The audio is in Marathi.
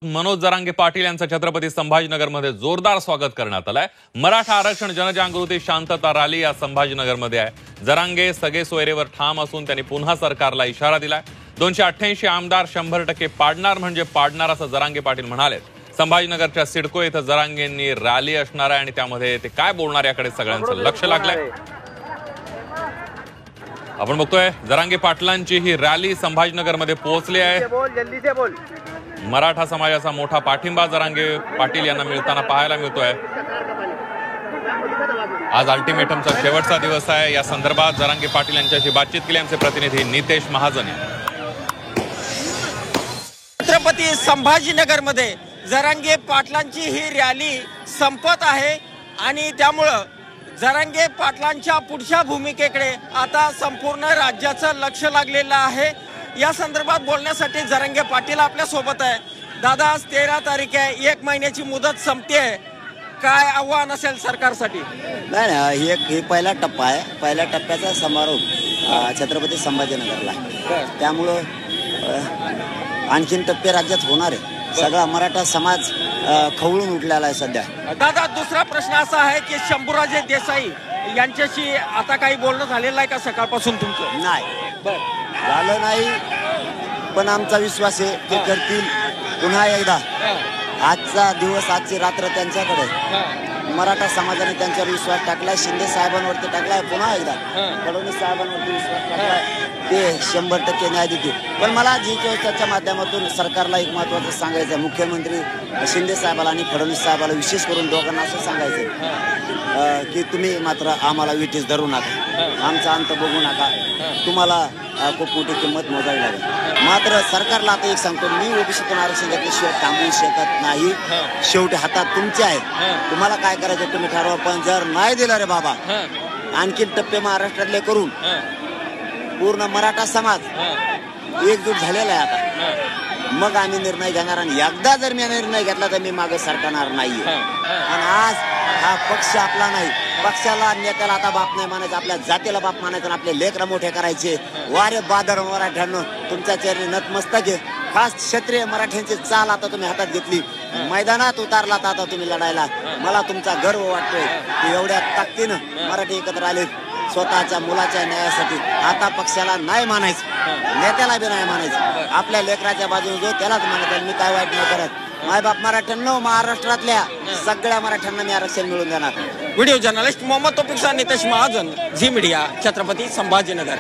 मनोज जरांगे पाटील यांचं छत्रपती संभाजीनगरमध्ये जोरदार स्वागत करण्यात आलंय। मराठा आरक्षण जनजागृती शांतता रॅली या संभाजीनगरमध्ये आहे। जरांगे सगळे सोयरेवर ठाम असून त्यांनी पुन्हा सरकारला इशारा दिलाय। 288 आमदार 100% पाडणार म्हणजे पाडणार असं जरांगे पाटील म्हणाले। संभाजीनगरच्या सिडको इथं जरांगेंनी रॅली असणार आहे आणि त्यामध्ये ते काय बोलणार याकडे सगळ्यांचं लक्ष लागलंय। आपण बघतोय जरांगे पाटलांची ही रॅली संभाजीनगरमध्ये पोहोचली आहे। मराठा समाजाचा मोठा पाठिंबा जरांगे पाटील यांना मिळताना पाहायला मिळतोय। आज अल्टिमेटमचा शेवटचा दिवस आहे। या संदर्भात जरांगे पाटील यांच्याशी बातचीत केली आमचे प्रतिनिधी नितेश महाजन। छत्रपती संभाजीनगरमध्ये जरांगे पाटलांची ही रॅली संपत आहे आणि त्यामुळं जरांगे पाटलांच्या पुढच्या भूमिकेकडे आता संपूर्ण राज्याचं लक्ष लागलेलं आहे। या संदर्भात बोलण्यासाठी जरांगे पाटील आपल्या सोबत आहे। दादा, आज 13 तारीख आहे, 1 महिन्याची मुदत संपते, काय आव्हान असेल सरकारसाठी? नाही, हे पहिला टप्पा आहे। पहिल्या टप्प्याचा समारोप छत्रपती संभाजीनगरला, त्यामुळं आणखीन टप्पे राज्यात होणार आहे। सगळा मराठा समाज खवळून उठलेला आहे सध्या। दादा, दुसरा प्रश्न असा आहे की शंभूराजे देसाई यांच्याशी आता काही बोलणं झालेलं आहे का सकाळपासून तुमचं? नाही झालं नाही, पण आमचा विश्वास आहे ते करतील। पुन्हा एकदा आजचा दिवस, आजची रात्र त्यांच्याकडे। मराठा समाजाने त्यांच्यावर विश्वास टाकलाय, शिंदे साहेबांवरती टाकलाय, पुन्हा एकदा फडणवीस साहेबांवरती विश्वास टाकलाय, ते 100% न्याय देतील। पण मला जी24च्या माध्यमातून सरकारला एक महत्त्वाचं सांगायचं आहे। मुख्यमंत्री शिंदे साहेबाला आणि फडणवीस साहेबाला विशेष करून दोघांना असं सांगायचं की तुम्ही मात्र आम्हाला विटीस धरू नका, आमचा अंत बघू नका, तुम्हाला खूप मोठी किंमत मोजावी लागेल। मात्र सरकारला आता एक सांगतो, मी ओबीसीतून आरक्षण घेतल्याशिवाय थांबवू शकत नाही। शेवटी हातात तुमचे आहे, तुम्हाला काय करायचं तुम्ही ठरवा। पण जर नाही दिलं रे बाबा, आणखीन टप्पे महाराष्ट्रातले करून पूर्ण मराठा समाज एकजूट झालेला आहे आता, मग आम्ही निर्णय घेणार। आणि एकदा जर मी निर्णय घेतला तर मी मागे सरकणार नाहीये। आणि आज हा पक्ष आपला नाही, पक्षाला नेत्याला आता बाप नाही मानायचं, आपल्या जातीला बाप मानायचं आणि आपले लेकरं मोठे करायचे। वारे बादर मराठ्यांनो, तुमच्या चरणी नतमस्तक आहे। खास क्षत्रिय मराठ्यांची चाल आता तुम्ही हातात घेतली, मैदानात उतारलात आता तुम्ही लढायला। मला तुमचा गर्व वाटतोय की एवढ्या ताकदीनं मराठी एकत्र आले स्वतःच्या मुलाच्या न्यायासाठी। आता पक्षाला नाही मानायचं, नेत्याला बी नाही मानायचं, आपल्या लेकराच्या बाजूने जो त्यालाच मानायचं। मी काय वाईट नाही करत, मायबाप मराठ्यांनो, महाराष्ट्रातल्या सगळ्या मराठ्यांना मी आरक्षण मिळवून देणार। Video journalist Mohammad Taufiq Nitesh Mahajan, Zee Media, Chhatrapati Sambhajinagar.